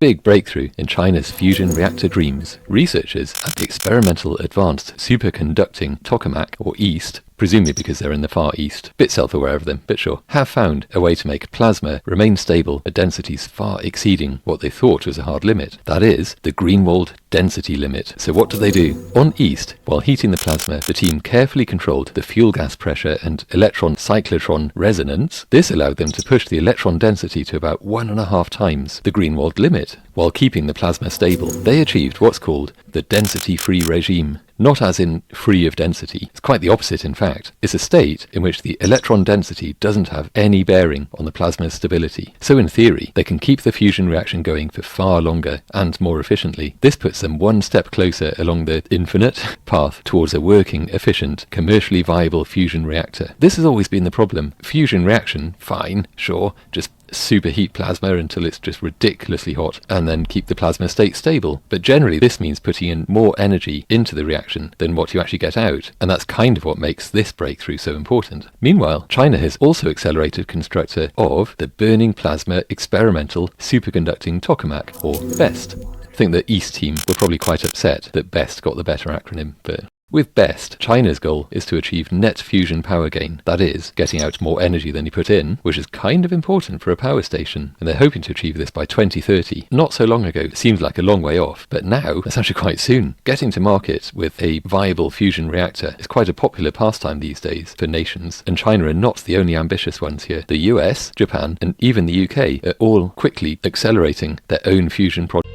Big breakthrough in China's fusion reactor dreams. Researchers at the Experimental Advanced Superconducting Tokamak, or EAST, presumably because they're in the Far East, bit self-aware of them, but sure, have found a way to make plasma remain stable at densities far exceeding what they thought was a hard limit. That is, the Greenwald Density Limit. So what do? On EAST, while heating the plasma, the team carefully controlled the fuel gas pressure and electron cyclotron resonance. This allowed them to push the electron density to about 1.5 times the Greenwald limit, while keeping the plasma stable. They achieved what's called the density-free regime. Not as in free of density. It's quite the opposite, in fact. It's a state in which the electron density doesn't have any bearing on the plasma's stability. So in theory, they can keep the fusion reaction going for far longer and more efficiently. This puts them one step closer along the infinite path towards a working, efficient, commercially viable fusion reactor. This has always been the problem. Fusion reaction, fine, sure, just superheat plasma until it's just ridiculously hot and then keep the plasma state stable. But generally this means putting in more energy into the reaction than what you actually get out, and that's kind of what makes this breakthrough so important. Meanwhile, China has also accelerated constructor of the Burning Plasma Experimental Superconducting Tokamak, or BEST. I think the EAST team were probably quite upset that BEST got the better acronym, but with BEST, China's goal is to achieve net fusion power gain, that is, getting out more energy than you put in, which is kind of important for a power station, and they're hoping to achieve this by 2030. Not so long ago, it seemed like a long way off, but now, it's actually quite soon. Getting to market with a viable fusion reactor is quite a popular pastime these days for nations, and China are not the only ambitious ones here. The US, Japan, and even the UK are all quickly accelerating their own fusion projects.